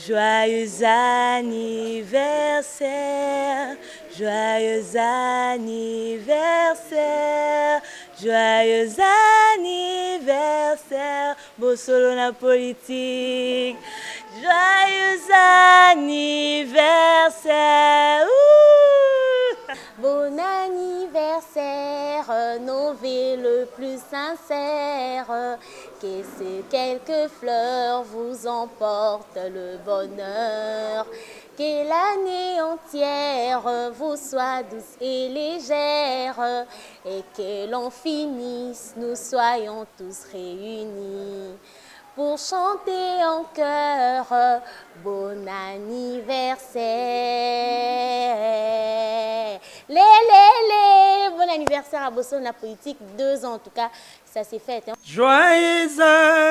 Joyeux anniversaire, joyeux anniversaire, joyeux anniversaire, Bosolo na politique. Joyeux anniversaire. Bon anniversaire, nos vœux le plus sincère, que ces quelques fleurs vous emportent le bonheur, que l'année entière vous soit douce et légère, et que l'on finisse, nous soyons tous réunis pour chanter en chœur bon anniversaire. Bon anniversaire à Bosolo na politique, 2 ans en tout cas, ça s'est fait. Hein. Joyeux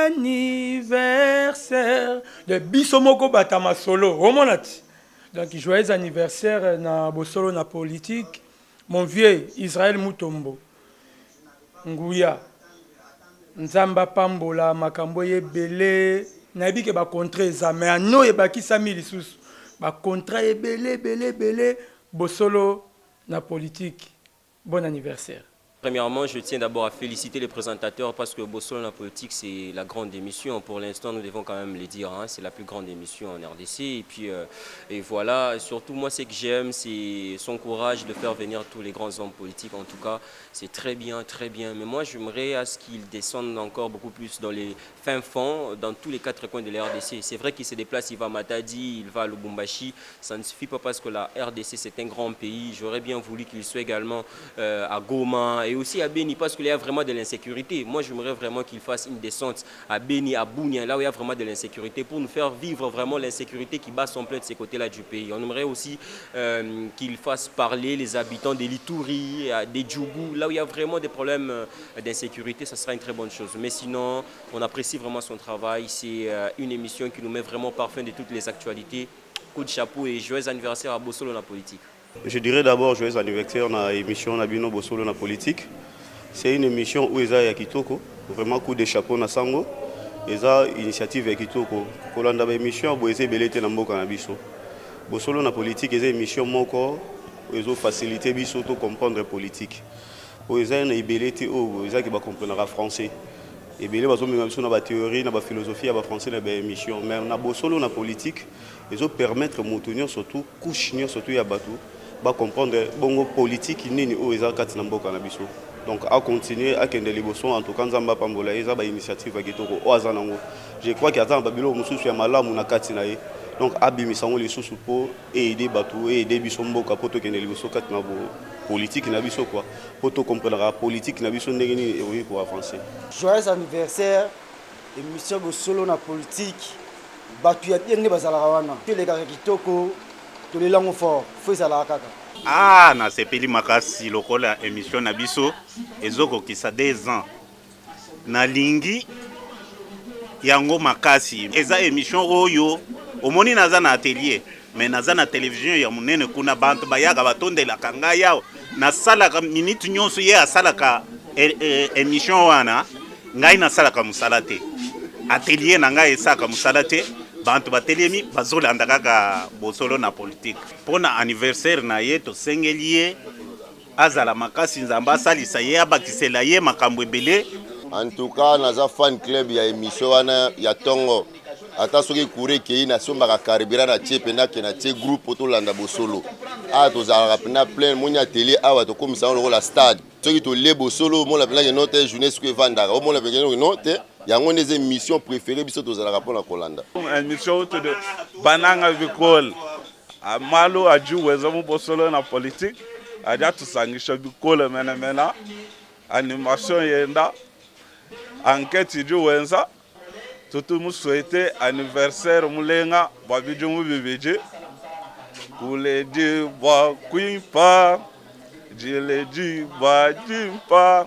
anniversaire de Bisomoko Batama Solo. Donc joyeux anniversaire na Bosolo na politique. Mon vieux Israël Mutombo. Nguya. Nzamba pambola makambo ebele nayebi ke ba contrat eza mais ano ebakisa lisusu ba contrat ebele Bosolo na politique. Bon anniversaire. Premièrement, je tiens d'abord à féliciter les présentateurs parce que Bosolo la politique, c'est la grande émission. Pour l'instant, nous devons quand même le dire, hein, c'est la plus grande émission en RDC. Et puis, et voilà, surtout moi, ce que j'aime, c'est son courage de faire venir tous les grands hommes politiques. En tout cas, c'est très bien, très bien. Mais moi, j'aimerais à ce qu'ils descendent encore beaucoup plus dans les fins fonds, dans tous les 4 coins de la RDC. C'est vrai qu'il se déplace, il va à Matadi, il va à Lubumbashi. Ça ne suffit pas parce que la RDC, c'est un grand pays. J'aurais bien voulu qu'il soit également à Goma, et aussi à Beni, parce qu'il y a vraiment de l'insécurité. Moi, j'aimerais vraiment qu'il fasse une descente à Beni, à Bounia, là où il y a vraiment de l'insécurité, pour nous faire vivre vraiment l'insécurité qui bat son plein de ces côtés-là du pays. On aimerait aussi qu'il fasse parler les habitants des Lituri, des Djougou, là où il y a vraiment des problèmes d'insécurité. Ça sera une très bonne chose. Mais sinon, on apprécie vraiment son travail. C'est une émission qui nous met vraiment parfum de toutes les actualités. Coup de chapeau et joyeux anniversaire à Bosolo la politique. Je dirais d'abord joyeux anniversaire à l'émission Nabino Bosolo na politique. C'est une émission où il y a Kitoko, vraiment coup de chapeau na sango. Il y a une initiative à Kitoko. Pour l'émission, il y a une émission Bosolo na politique, il y a une émission moko, il y a facilité biso to comprendre la politique. Il y a une ébélité où il y a qui comprendre français. Et bien, il y a une théorie, une philosophie, une français, une émission. Mais na Bosolo na politique, ils ont permettre de surtout couche surtout ya bateau. Ba comprendre bongo politique nini o eza kati na mboka na biso. Donc à continuer à kende liboso en tout cas nzamba pambola eza ba initiative ya kitoko o azanango. Je crois qu'il y a un babilo mususu ya malamu na kati na ye. Donc abimisango lisusu po aider bateau et aider biso mboka poto kende liboso kati na politique na biso quoi. Poto comprendre la politique na biso ndenge ni évoluer pour avancer. Joyeux anniversaire émission Bosolo na politique. Batu ya bien bazala wana. Les gars kitoko to les langues fort faut ça la kaka. Ah na sepeli makasi lokola émission na biso ezoko kisa 2 ans. Na lingi yango makasi eza émission oyo omoni naza na atelier mais naza na télévision ya munene kuna bantu bayaga batondela kanga yao na sala ka minute nyonso ye asalaka émission wana ngai na sala ka musalate atelier na ngai esaka musalate bantu batelemi bazolanda kaka Bosolo na politique pona anniversaire na ye to sengelie azala makasi nzamba salisa ye abakisela ye makambo ebele. En tout cas naza fan club ya émission wana ya tongo ata soki kure kei na sombaka karibira na tie pena ke na tie groupe to landa Bosolo a to za pena plein monya télé awa to komisa on la stade soki to le Bosolo mo la pena ke note journée ce que vandaka o mo la pena ke note yango des émissions préférées biso to za la rapona kolanda émission to de bananga bikol amalo aju wezo mo Bosolo na politique aja to sangisha bikol mena animation yenda enquête du wenza tout nous souhaiter anniversaire mulenga babijo mubibeje kule di ba kuimpa jile di ba jimpa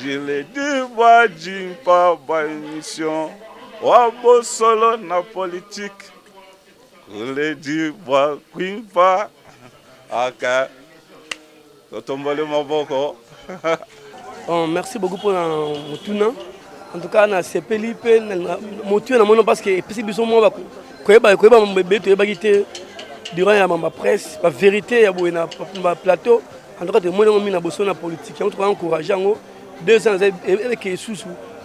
jile di ba jimpa ba émission wa Bosolo na politique kule di ba kuimpa aka totombole maboko. Merci beaucoup pour Mutuna. En tout cas, na sepeli pe motivé na mono parce que epesi biso mo ba koyeba mbebe to yeba kite durant ya ma presse la vérité ya boye na plateau. En tout cas, moi on na boso na politique. En tout cas, encourager ngo 2 ans avec sous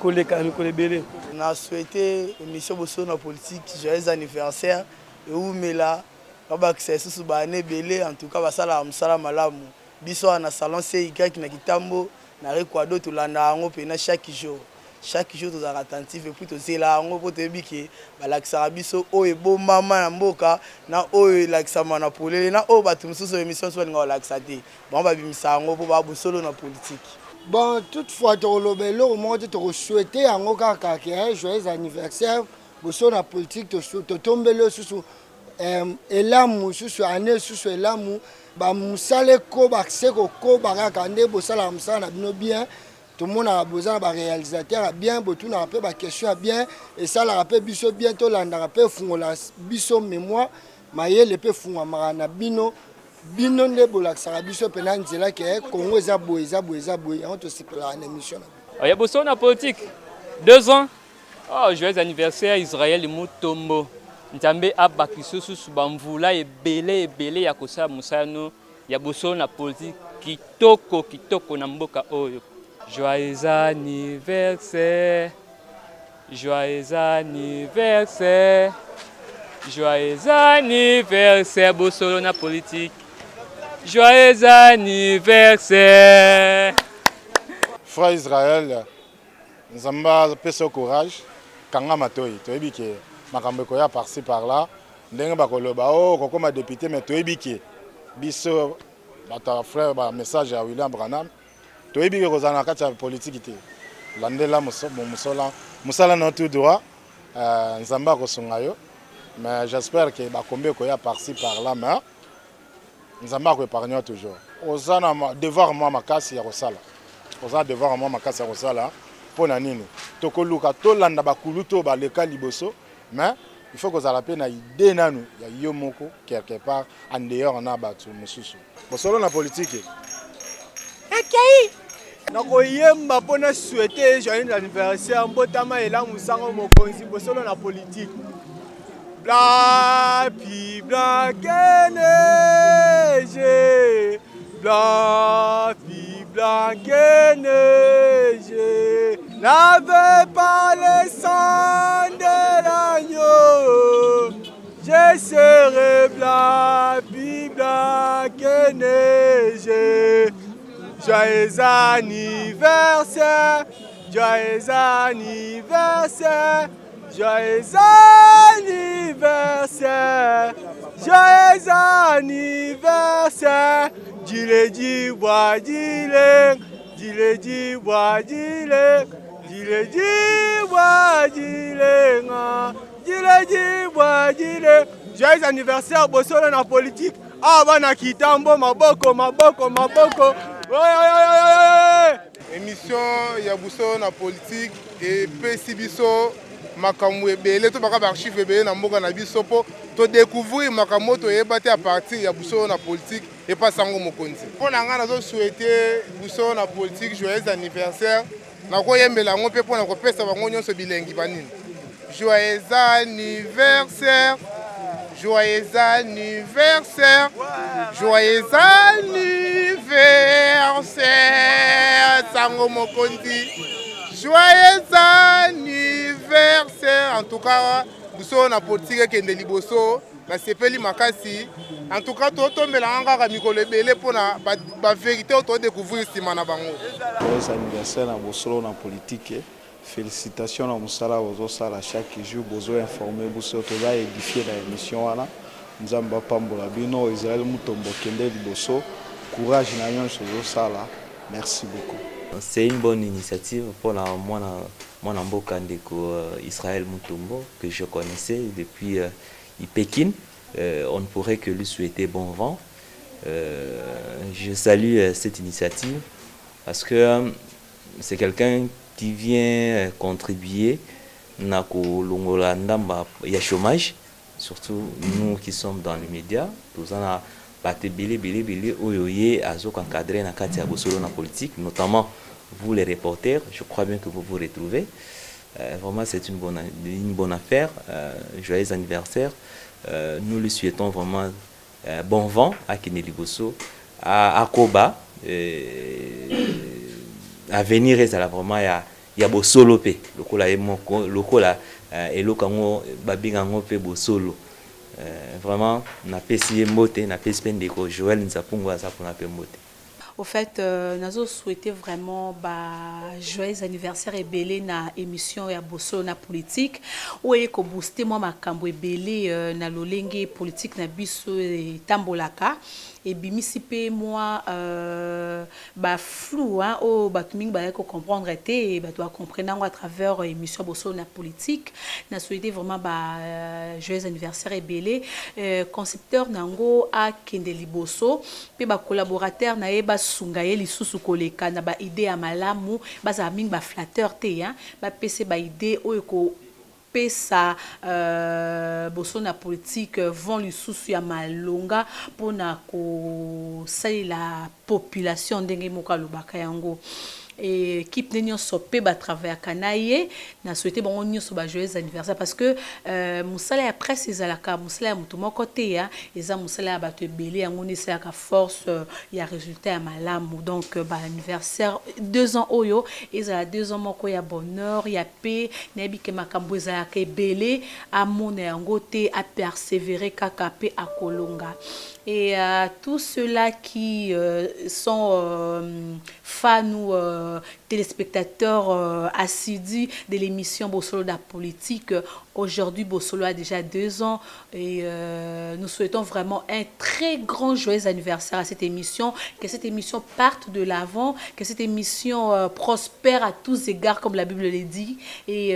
koleka mi kolebele. On a souhaité émission boso na politique joyeux anniversaire et où mela ba que c'est sous bané belé en tout cas basala musala malamu. Biso na salon CY na Kitambo na rekwado to landa ngo pe na chaque jour tous attentifs et puis tous là ngo pour te biki balakisa biso o e bo mama na mboka na o e lakisa mana polele na o batu mususu émission so nga lakisa te bon ba bimisa ngo po ba bosolo na politique. Bon, toutefois, tu as monde te souhaiter un joyeux anniversaire. Pour la politique, tu tombes le sous elamu sous année sous elamu. Bah, musale ko bakseko ko barakande bosala musala na bino bien. Tout le monde a besoin d'un réalisateur bien, tout le monde a une question bien. Et ça, la rappelle biso bientôt, la rappelle fungola biso mémoire. Maye le pe fungola marana bino. Bino nde bolak sarabiso pena nzela ke Congo eza boye on te sipela en émission. Il y a beaucoup de politique. 2 ans. Oh, joyeux anniversaire Israël Mutombo. Nzambe abakiso susu bamvula ebele ya kosa musano ya boso na politique kitoko na mboka oyo. Joyeux anniversaire. Joyeux anniversaire. Joyeux anniversaire boso na politique. Joyeux anniversaire. Frère Israël, Nzamba pèse au courage. Kanga matoi, tu es biqué. Makambe koya par-ci par-là. Ndenge bakoloba oh kokoma député mais tu es biqué. Biso bata frère ba message à William Branham. Tu es biqué kozana kati ya politique té. Landela musala na tout droit. Nzamba ko songayo. Mais j'espère que bakombe koya par-ci par-là mais Nzamba ko épargne toujours. Ozana devoir moi makasi ya kosala. Ozana devoir moi makasi ya kosala pona nini. Tokoluka tolanda bakuluto ba leka liboso mais il faut que ça la peine idée nanu ya yomoko quelque part en dehors na batu mususu. Bosolo na politique. Okay. Nakoyemba pona souhaiter joyeux anniversaire mbotama ela musango mokonzi bosolo na politique. Bla pi bla keneje bla pi bla keneje n'avait pas le sang de l'agneau je serai bla pi bla keneje joyeux anniversaire joyeux anniversaire joyeux anniversaire, joyeux anniversaire, dile di bois dile, dile di bois dile, dile di bois dile, dile di bois dile, joyeux anniversaire bosolo na politique, abana kitambo maboko. Émission ya bosolo na politique et pesi biso makambo ebele to baka archive ebele na mboka na biso po to découvrir makambo to yeba te à partir ya buso na politique et pas sango mokonzi. Pona nga nazo souhaiter buso na politique joyeux anniversaire na ko yembela ngo pe pona ko pesa bango nyonso bilengi banini. Joyeux anniversaire. Joyeux anniversaire. Joyeux anniversaire sango mokonzi. Joyeux anniversaire. En tout cas, nous na politique kende liboso na sepeli makasi. En tout cas, toto melanga ka mikolo ebele pona ba vérité to découvrir sima na bango. Joyeux anniversaire na bosolo na politique. Félicitations na musala ozo sala chaque jour bozo informer boso to va édifier la émission wana. Nzamba pambola bino Israël Mutombo kende liboso. Courage na nyonso ozo sala. Merci beaucoup. C'est une bonne initiative pour mon amboka ndeko Israël Mutombo que je connaissais depuis Pékin. On ne pourrait que lui souhaiter bon vent. Je salue cette initiative parce que c'est quelqu'un qui vient contribuer na kolongola ndamba ya chômage, surtout nous qui sommes dans les médias. Tous en a baté bilé oyoye azo encadré na kati ya bosolo na politique, notamment vous les reporters. Je crois bien que vous vous retrouvez. Vraiment, c'est une bonne affaire. Joyeux anniversaire. Nous lui souhaitons vraiment bon vent à Kene Liboso, à Koba. À venir, ça vraiment il y a beau solo pe. Lokola elokango babingango pe beau solo. Vraiment, na pesi mbote, na pesi pendeko Joël Nzapungwa za pour na pe mbote. Au fait, nous souhaité vraiment joyeux anniversaire et belé na émission ya Bosolo na politique. Ou est ko booster moi makambo e belé na lolenge politique na biso e tambolaka. Et bimisi pe moi flou hein o batuming ba ko comprendre été et doit comprendre à travers émission Bosolo na politique. Na souhaité vraiment joyeux anniversaire et belé concepteur nango a Kende Liboso pe ba collaborateur na e sungaye lisusu koleka na ba idée ya malamu baza mingi ba flatteur te hein ba pese ba idée oyo ko pesa Bosolo na politique vont lisusu ya malonga pona ko la population ndenge moka lobaka yango. Et équipe de sopé ba travailler kanaye na souhaité bon on so ba joyeux anniversaire parce que musala ya presse ezalaka musala ya mutu moko te ya eza musala ya bato ebele yango ne sala ka force ya résultat ya malamu donc ba anniversaire 2 ans oyo ezala 2 ans moko ya bonheur ya paix na bike makambo ezalaka ebele amona yango te a persévérer kaka pe akolonga. Et tous ceux-là qui sont fans ou téléspectateurs assidus de l'émission Bosolo da politique, aujourd'hui Bosolo a déjà 2 ans et nous souhaitons vraiment un très grand joyeux anniversaire à cette émission, que cette émission parte de l'avant, que cette émission prospère à tous égards comme la Bible le dit et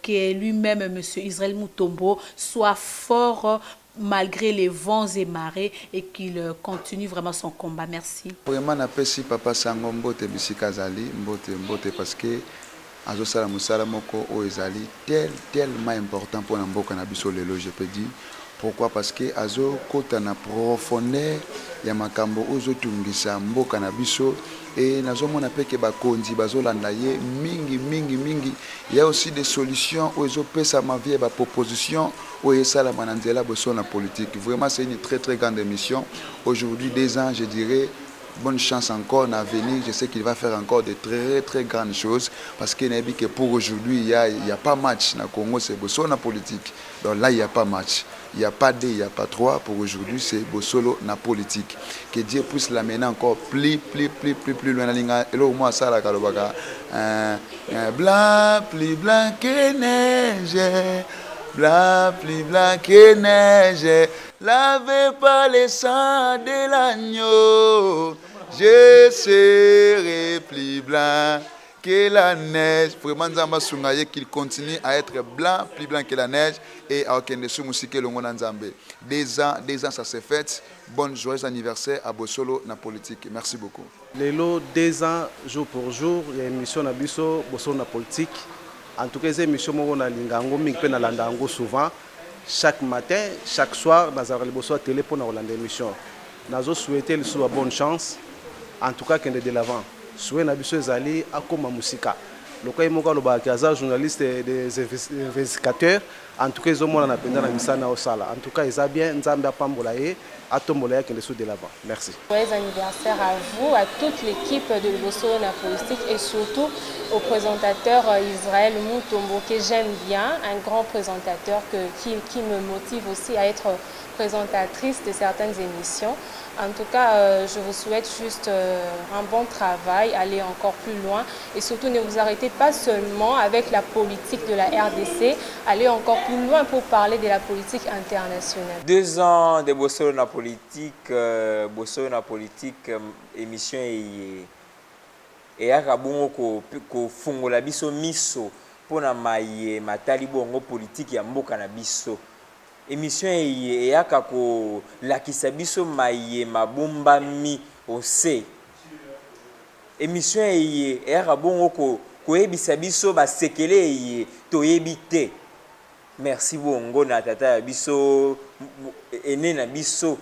que lui-même, M. Israël Mutombo, soit fort malgré les vents et marées et qu'il continue vraiment son combat. Merci. Vraiment, napesi papa sango mbote bisika zali mbote parce que azo sala musala moko o ezali tellement important pour mboka na biso lelo, je peux dire. Pourquoi? Parce que azo kota na profondeur ya makambo ozo tungisa mboka na biso et nazomona pe ke bakonzi bazolanda ye mingi. Il y a aussi des solutions ozo pesa ma vie ba proposition o esala mananzela Bosolo na politique. Vraiment c'est une très grande émission. Aujourd'hui 2 ans, je dirais bonne chance encore à venir. Je sais qu'il va faire encore de très grandes choses parce que pour aujourd'hui il y a pas match na Congo, c'est Bosolo na politique. Donc là il y a pas match. Il n'y a pas 2, il n'y a pas 3. Pour aujourd'hui, c'est Bosolo na politique. Que Dieu puisse l'amener encore plus loin. Et là, au moins, ça, la kalobaka. Blanc, plus blanc que neige. Blanc, plus blanc que neige. Lavez par le sang de l'agneau. Je serai plus blanc que la neige. Vraiment, Nzamba Sungaye qu'il continue à être blanc, plus blanc que la neige. Et à Okende Sumusike Longo Nzambe. 2 ans, ça s'est fait. Bon joyeux anniversaire à Bosolo na politique. Merci beaucoup. Lelo 2 ans, jour pour jour, il y a une émission na biso Bosolo na politique. En tout cas, c'est une émission na lingango mingi pe na landango souvent. Chaque matin, chaque soir, dans la Bosolo télé pour na Rolanda émission. Nazo souhaiter le soit bonne chance. En tout cas, kende de l'avant. Souhait na biso ezali akoma musika. Lokai moka loba kaza journaliste des investigateurs. En tout cas, ils ont mon appel na misana osala. En tout cas, ils a bien Nzambe apambola ye atombola ya kende sous de l'avant. Merci. Joyeux anniversaire à vous, à toute l'équipe de Bosolo na politique et surtout au présentateur Israël Mutombo que j'aime bien, un grand présentateur qui me motive aussi à être présentatrice de certaines émissions. En tout cas, je vous souhaite juste un bon travail, aller encore plus loin et surtout ne vous arrêtez pas seulement avec la politique de la RDC, allez encore plus loin pour parler de la politique internationale. 2 ans de Bosolo na politique, émission et akabongo ko fungola biso miso pona maye matali bongo politique ya mboka na biso. Émission eyaka ko lakisa biso maye mabomba mi ose. Émission eyaka bongo ko ebisa biso ba sekele toyebi te. Merci bongo na tata ya biso ene na biso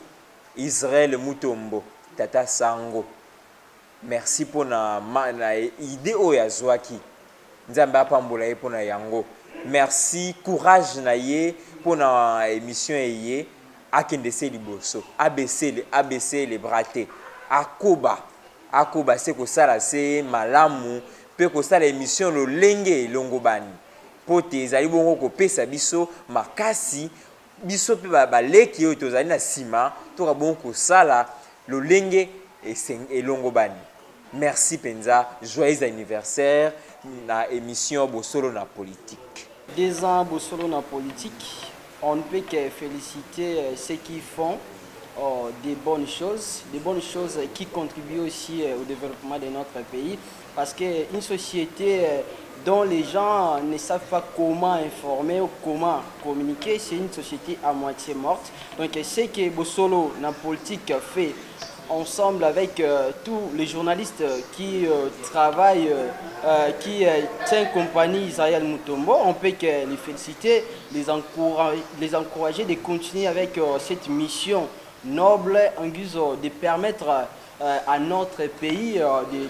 Israël Mutombo tata Sango. Merci pour na idée oyo azwaki. nzambe apambola ye mpona yango. Merci, courage na ye mpona émission eye akende se liboso ABC les braté akoba se kosala se malamu pe kosala émission lolenge elongo bani po te ezali bongo kopesa biso makasi biso pe baleki oyo tozali na nsima toka bongo kosala lolenge elongo bani. Merci penza, joyeux anniversaire na émission Bosolo na politique. 2 ans Bosolo na politique, on ne peut que féliciter ceux qui font des bonnes choses qui contribuent aussi au développement de notre pays, parce qu'une société dont les gens ne savent pas comment informer ou comment communiquer, c'est une société à moitié morte. Donc ce que Bosolo na politique fait ensemble avec tous les journalistes qui travaillent, qui tiennent compagnie Israël Mutombo, on peut que les féliciter, les encourager de continuer avec cette mission noble en guise de permettre à notre pays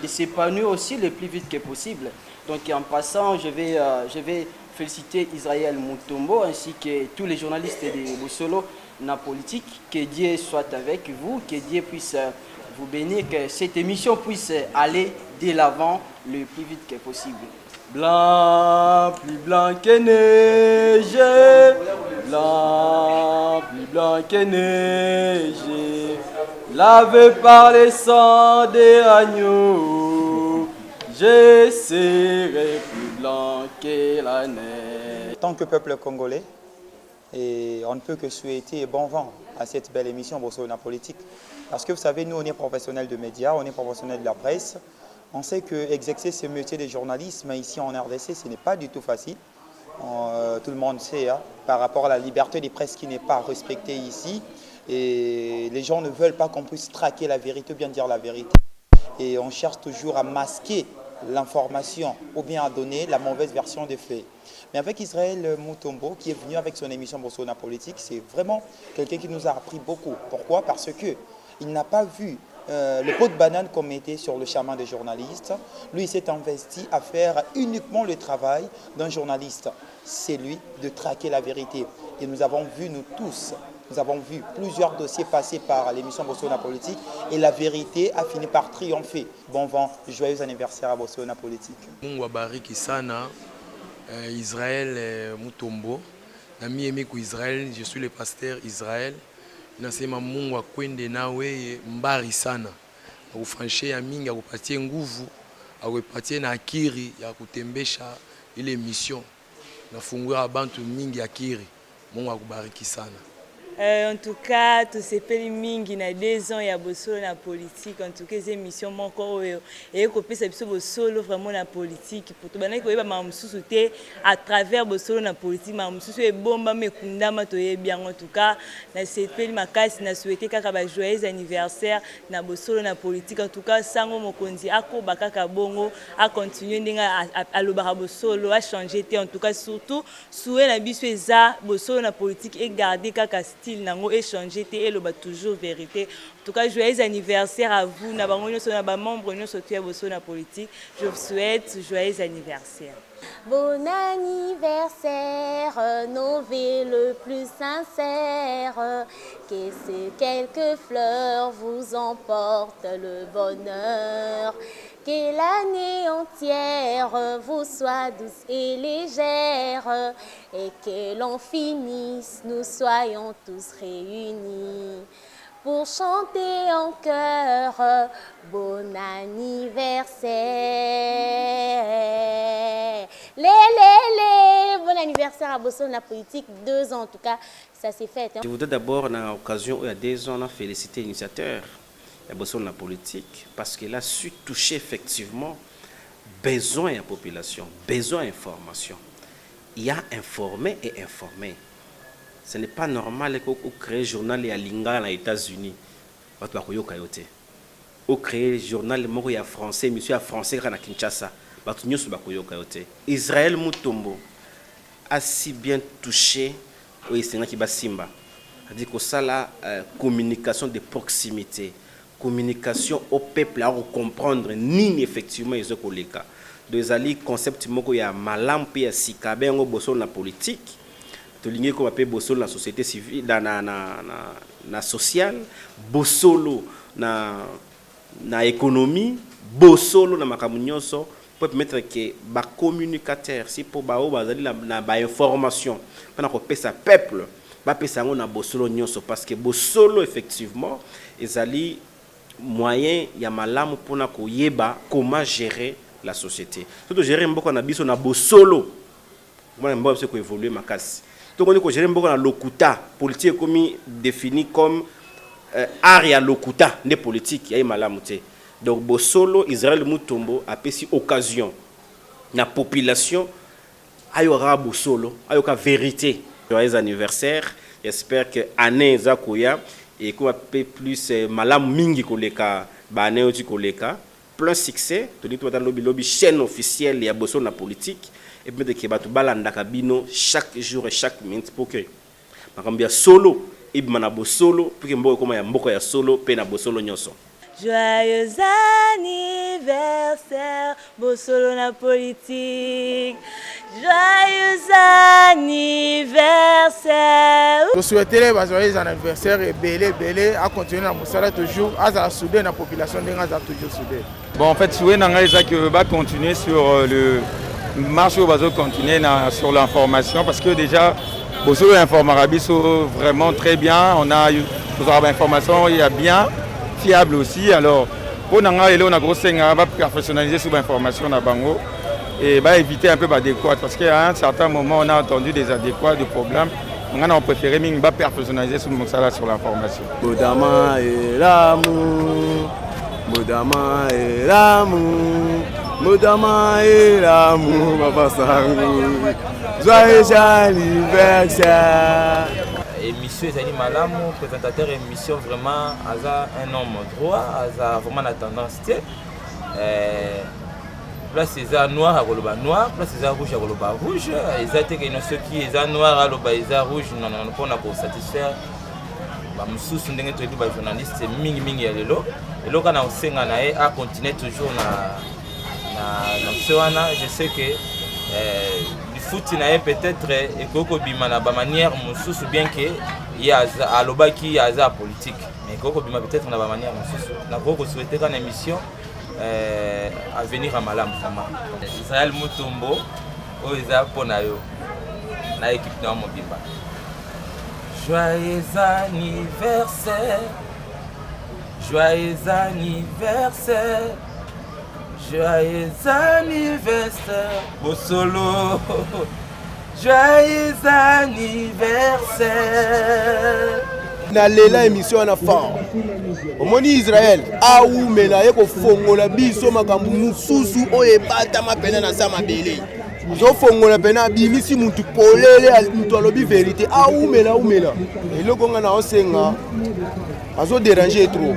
de s'épanouir aussi le plus vite que possible. Donc en passant, je vais féliciter Israël Mutombo ainsi que tous les journalistes de Bosolo na politique. Que Dieu soit avec vous, que Dieu puisse vous bénir, que cette émission puisse aller de l'avant le plus vite que possible. Blanc, plus blanc que neige, blanc, plus blanc que neige, lavé par les sangs des agneaux, je serai plus blanc que la neige. En tant que peuple congolais, et on ne peut que souhaiter bon vent à cette belle émission Bosolo na politique. Parce que vous savez, nous on est professionnels de médias, on est professionnels de la presse. On sait qu'exercer ce métier de journalisme ici en RDC, ce n'est pas du tout facile. Tout le monde sait, hein, par rapport à la liberté de presse qui n'est pas respectée ici. Et les gens ne veulent pas qu'on puisse traquer la vérité, bien dire la vérité. Et on cherche toujours à masquer l'information ou bien à donner la mauvaise version des faits. Mais avec Israël Mutombo, qui est venu avec son émission Bosolo na politique, c'est vraiment quelqu'un qui nous a appris beaucoup. Pourquoi? Parce qu'il n'a pas vu le pot de banane qu'on mettait sur le chemin des journalistes. Lui, il s'est investi à faire uniquement le travail d'un journaliste. C'est lui de traquer la vérité. Et nous avons vu, nous tous, nous avons vu plusieurs dossiers passer par l'émission Bosolo na politique et la vérité a fini par triompher. Bon vent, joyeux anniversaire à Bosolo na politique. Mungu abariki sana Israël Mutombo. Nami Emeko Israël, je suis le pasteur Israël. Nasema Mungu akwende nawe mbari sana. Akufanishe ya mingi, akupatie nguvu, akupatie na akiri ya kutembesha ile mission. Nafungua abantu mingi akiri. Mungu akubariki sana. En tout cas, tout ces pays mingi na 2 ans ya Bosolo na politique. En tout cas, ces émissions moko et ko pesa biso Bosolo vraiment na politique. Pour to bana ko yeba ma mususu te à travers Bosolo na politique, ma mususu e bomba mekunda ma to ye bien en tout cas. Na ces pays makasi na souhaiter kaka ba joyeux anniversaire na Bosolo na politique. En tout cas, sango mokonzi ako bakaka bongo a continuer ndinga a lobaka Bosolo a changer te. En tout cas, surtout souhait na biso eza Bosolo na politique et garder kaka nango échanger et le toujours vérité. En tout cas, joyeux anniversaire à vous, na bango sur na ba membre nous surtout à Bosolo na politique. Je vous souhaite joyeux anniversaire. Bon anniversaire, nos vœux le plus sincère, que ces quelques fleurs vous emportent le bonheur, que l'année entière vous soit douce et légère, et que l'on finisse, nous soyons tous réunis pour chanter en chœur bon anniversaire. Bon anniversaire à Bosolo na politique, 2 ans en tout cas, ça s'est fait. Je voudrais d'abord, dans l'occasion où il y a 2 ans, féliciter l'initiateur de Bosolo na politique parce qu'il a su toucher effectivement besoin de la population, besoin d'information. Il y a informé et informé. Ce n'est pas normal qu'on crée un journal à Linga aux États-Unis. On crée un journal français, monsieur français à Kinshasa. Israël Mutombo a si bien touché au Sénat qui Simba. C'est-à-dire que ça la communication de proximité, communication au peuple à comprendre ni effectivement les collègues. dezali concept moko ya malamu pe ya sika bengo bosolo na politique tolingi ko pe bosolo na société civile na social bosolo na économie bosolo na makambo nyonso pour permettre que ba communicateur si pour ba o bazali na ba information pendant ko pesa peuple ba pesa ngo na bosolo nyonso parce que bosolo effectivement ezali moyen ya malamu pona ko yeba comment gérer la société surtout gérer mboko na biso na bosolo moi mboko se ko évoluer makasi donc on dit que gérer mboko na lokuta politique comme défini comme art ya lokuta ne politique ya malamu te. Donc bosolo Israël Mutombo a pesi occasion na population ayora bosolo ayoka vérité. Joyeux anniversaire, j'espère que année zakoya et qu'on peu plus malam mingi koleka ba année oti koleka plein succès to dit dans lobby chaîne officielle ya bosolo na politique et puis de que batu balanda kabino chaque jour et chaque minute pour que makambia solo ibmana bosolo pour que mboko koma ya mboko ya solo pe na bosolo nyonso. Joyeux anniversaire, Bosolo na politique. Joyeux anniversaire. Je souhaiterais un joyeux anniversaire et belé à continuer à Moussala toujours, à souder la population de Gaza toujours soudée. Bon, en fait, souhait n'engage que va continuer sur le marché au bateau, continuer sur l'information parce que déjà, Bosolo informera vraiment très bien. On a eu l'information, il y a bien. Fiable aussi. Alors, pour nous, on a professionnaliser sur l'information à Bango et éviter un peu d'adéquat parce qu'à un certain moment, on a entendu des adéquats, des problèmes. On a préféré personnaliser sur l'information. Bodama et l'amour, Bodama et l'amour, Bodama et l'amour, Papa Sango. Joyeux anniversaire. Émission Ezali Malamu, présentateur émission vraiment Aza un homme droit, Aza vraiment la tendance t. Place Eza noir à Goloba noir, place Eza rouge à Goloba rouge. Eza te que ceux qui Eza noir à Goloba Eza rouge non pas pour satisfaire. Ba mususu ndenge to ba journaliste mingi ya lelo. Et là quand on senga na e a continuer toujours na Sewana, je sais que foot peut-être et koko bima na ba manière mususu bien que il y a aloba qui y a za politique mais koko bima peut-être na ba manière mususu na koko souhaiter une émission à venir à Malam vraiment Israël Mutombo o eza pona yo na équipe na Mobimba. Joyeux anniversaire, joyeux anniversaire, joyeux anniversaire, Bosolo. Joyeux anniversaire. Na lela émission na fa. Omoni Israël aumela yeko fongola biso makambu mususu oyebata mapena na sama bele. Zo fongola pena bimisi muntu polele muntu alobi vérité aumela. Eloko nga na osenga azo déranger trop.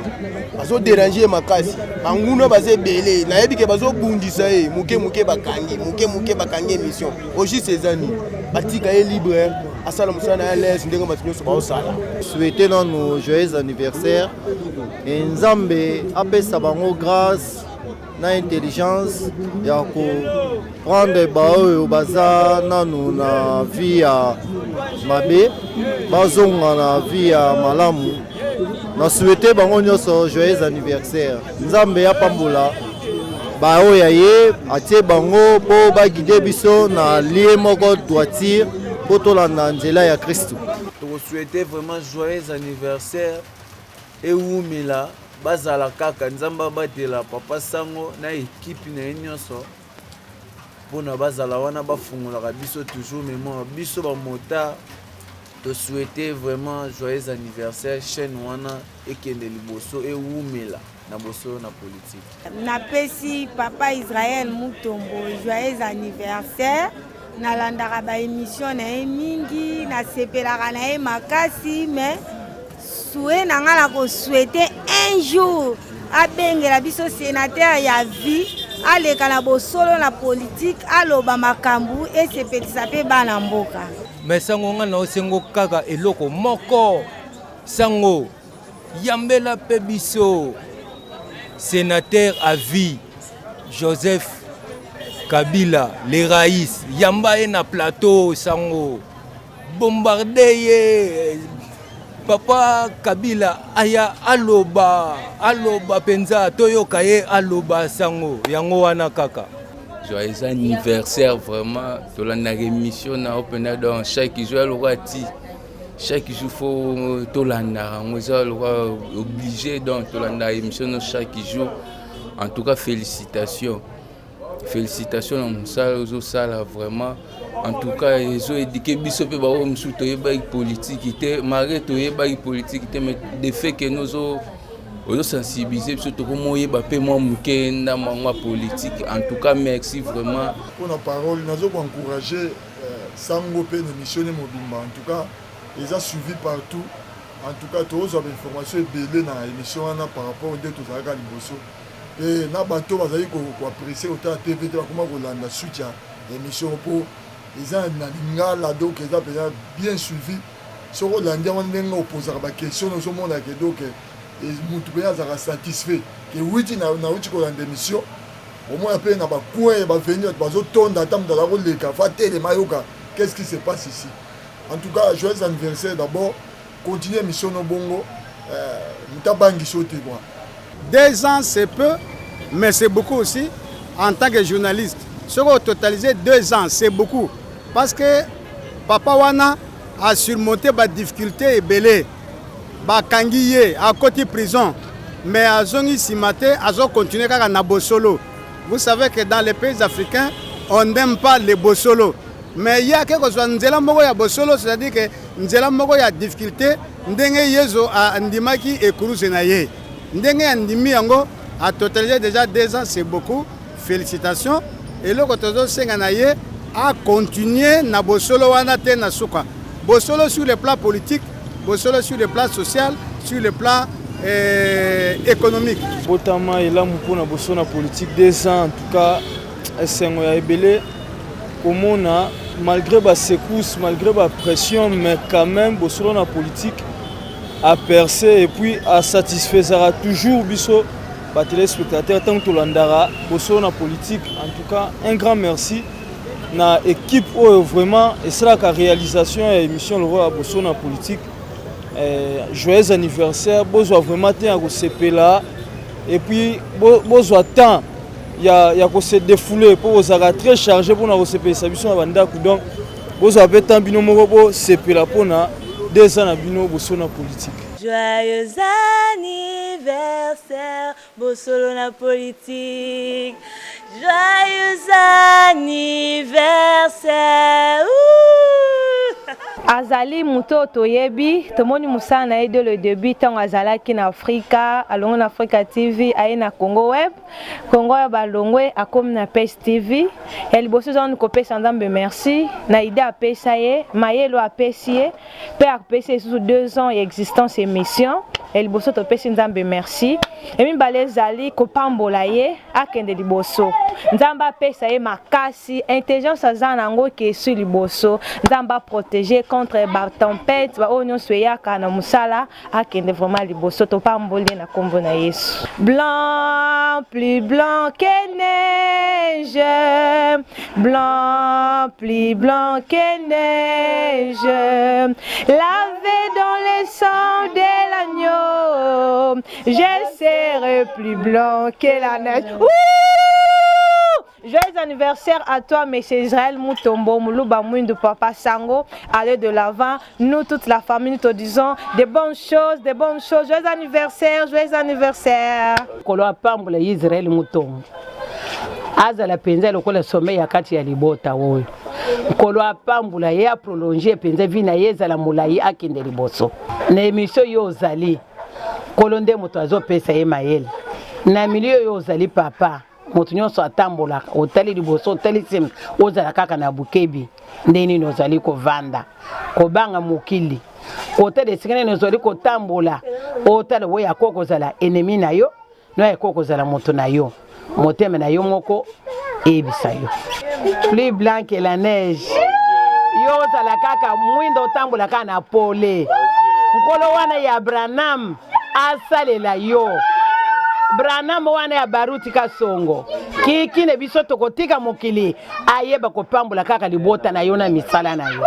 Azo déranger makasi. Banguna baze belé na yebi ke bazo bundisa e muke bakangi émission. Oji Cezani batika e libre asala musana ya les ndenge matinyo so ba sala. Souhaiter nos joyeux anniversaire et Nzambe apesa bango grâce na intelligence ya ko prendre bao baza nanu na vie ya mabe bazonga na vie ya malamu. Na souhaiter bango nyoso joyeux anniversaire. Nzambe ya pambola ba oya ye atie bango po ba guider biso na lie moko droiture po tolanda nzela ya Kristo. To souhaiter vraiment joyeux anniversaire et umila bazala kaka nzamba batela papa sango na équipe na nyonso pona bazala wana bafungolaka biso toujours mémoire biso ba mota. To souhaiter vraiment joyeux anniversaire chaîne wana ekende liboso e umela na boso na politique. Na pesi papa Israël Mutombo joyeux anniversaire na landaka ba émission na mingi na sepelaka na makasi mais souhait na ngala ko souhaiter un jour abengela biso sénateur ya vie aleka na bosolo na politique aloba makambu et sepelisa pe bana mboka. Mais sango nga na osengo kaka eloko moko sango yambela pe biso sénateur à vie Joseph Kabila, les raïs, yamba na plateau sango, bombardé papa Kabila aya aloba penza toyoka ye aloba sango yango wana kaka. Joyeux anniversaire vraiment de la émission na open dans chaque jour chaque jour faut tolanda on est obligé donc tolanda émission chaque jour. En tout cas félicitations à ça vraiment. En tout cas ils ont éduqué biso pe ba musu to yeba politique té maré to yeba politique té mais de fait que nous aux sensibiliser surtout comment yeba pe moi muke na ma politique. En tout cas merci vraiment pour la parole. Nous avons encouragé sango pe émissionner mobimba. En tout cas ils ont suivi partout. En tout cas tous les informations belé na émission par rapport aux deux tous à liboso et na bato bazali ko apprécier autant TV comment kolanda suite ya émission pour ils ont na lingala donc ils ont bien suivi sur Hollande on venga opposer ba question nous sommes là que donc et mutu bien sera satisfait que oui na uti ko landa émission au moins pe na ba coin ba venir bazo tonda tam dans la rôle de café les mayoka qu'est-ce qui se passe ici. En tout cas joyeux anniversaire d'abord continuer mission no bongo mutabangi sauter quoi. 2 ans c'est peu mais c'est beaucoup aussi en tant que journaliste. Sur au totalisé 2 ans c'est beaucoup parce que papa wana a surmonté des difficultés et belé ba kangiye à côté prison mais à zongi simate a continué à bosolo. Vous savez que dans les pays africains on n'aime pas les bosolos mais il y a quelque chose nzela moko ya bosolo c'est-à-dire que nzela moko ya difficulté ndenge yezo a ndimaki et kuruze na ye ndenge ya ndimi yango a totalisé déjà 2 ans c'est beaucoup. Félicitations et le kotozo senganaye a continué na bosolo wana te na suka bosolo sur le plan politique, bosolo sur le plan social, sur le plan économique. Botama et là pour na bosolo politique 2 ans en tout cas esengo ya ebele komona malgré ba secousse, malgré ba pression mais quand même bosolo na politique a percé et puis a satisfaisera toujours biso ba téléspectateurs tant que l'andara bosso na politique. En tout cas un grand merci na équipe vraiment et c'est la réalisation et émission le roi bosso na politique. Joyeux anniversaire bozo vraiment temps à CP là et puis bozo temps il y a que se défouler pour vous avoir très chargé pour na CP ça biso na banda donc bozo avez temps bino moko CP là pour na 2 ans na bino bosso na politique. Joyeux anniversaire, Bosolo na politique. Joyeux anniversaire. Azali muto toyebi, tomoni musana na de le début tant azalaki na Afrika, alongo na Africa TV, aye na Congo Web. Congo Web alongwe akomi na PES TV. El bosso zone kopesa ndambe merci. Na ide apesa ye, mayelo apesi ye. Pe apesi sous 2 ans d'existence émission. El bosso to pesi ndambe merci. Emi balezali kopambola ye akende liboso. Nzamba pesa ye makasi, intelligence azana ngo ke sur liboso. Nzamba protéger contre ba tempête, ba onyo sweyaka na musala akende vraiment liboso to pamboli na kombo na Yesu. Blanc, plus blanc que neige. Blanc, plus blanc que neige. Lavé dans le sang de l'agneau. Je serai plus blanc que la neige. Ouh! Joyeux anniversaire à toi, M. Israël Mutombo, Moulouba Mouindou, Papa Sango. Allez de l'avant. Nous, toute la famille, nous te disons des bonnes choses, des bonnes choses. Joyeux anniversaire, joyeux anniversaire. Kolo apambula Israël Mutombo. Aza la penza lokola sommet ya kati ya libota woyo. Kolo apambula ya prolonger penza vina yeza la mulayi akende liboso. Na emission yo zali. Kolo nde moto azopesa ye mayele. Na milieu yo zali papa. Moto nyonso atambola otali liboso otali sim ozala kaka na bukebi ndeni nozali kovanda kobanga mokili otali sikene nozali kotambola otali we yakoko zala ennemi na yo no yakoko zala moto na yo moteme na yo moko ebisa yo plus blanc que la neige yo zala kaka mwindo otambola kaka na pole nkolo wana ya Branham asalela yo Branham wana ya baruti kasongo kiki ne biso tokotika mokili ayeba kopambula kaka libota na yona misala na yo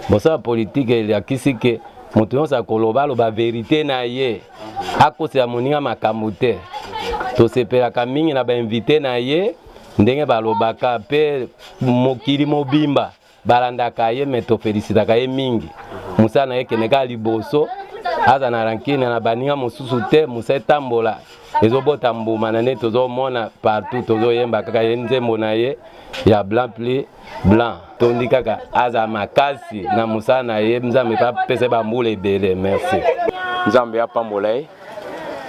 bosa politique ya kisike moto nyonso akoloba loba verité na ye akosela moninga makambo te tosepelaka mingi na bainvité na ye ndenge balobaka mpe mokili mobimba balandaka ye me tofelisitaka ye mingi musala na ye kendeka liboso aza na rankine na baninga mosusu te musa etambola ezobota mbuma na nde tozomona partout tozoyemba kaka ye nzembo na ye ya blanc plus blanc tondi kaka aza makasi na musala na ye nzambe apesa bambula ebele. Merci nzambe apambola ye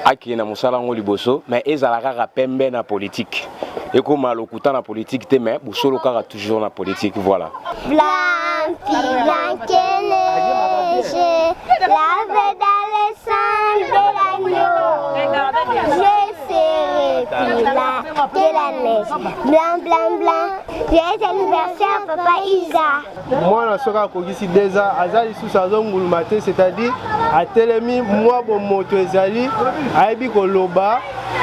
akende na musala ngo liboso mais ezala kaka pembe na politique ekoma lokuta na politique te mais bosolo kaka toujours na politique. Voilà lavé dans le sang de l'agneau, je serai plus là que la neige, blanc, blanc, blanc, joyeux anniversaire Papa Isa. Moi, je suis à 2 ans, Azali sous sa zone matin, c'est-à-dire à Telemi, moi, mon moto Azali, Aibi Koloba,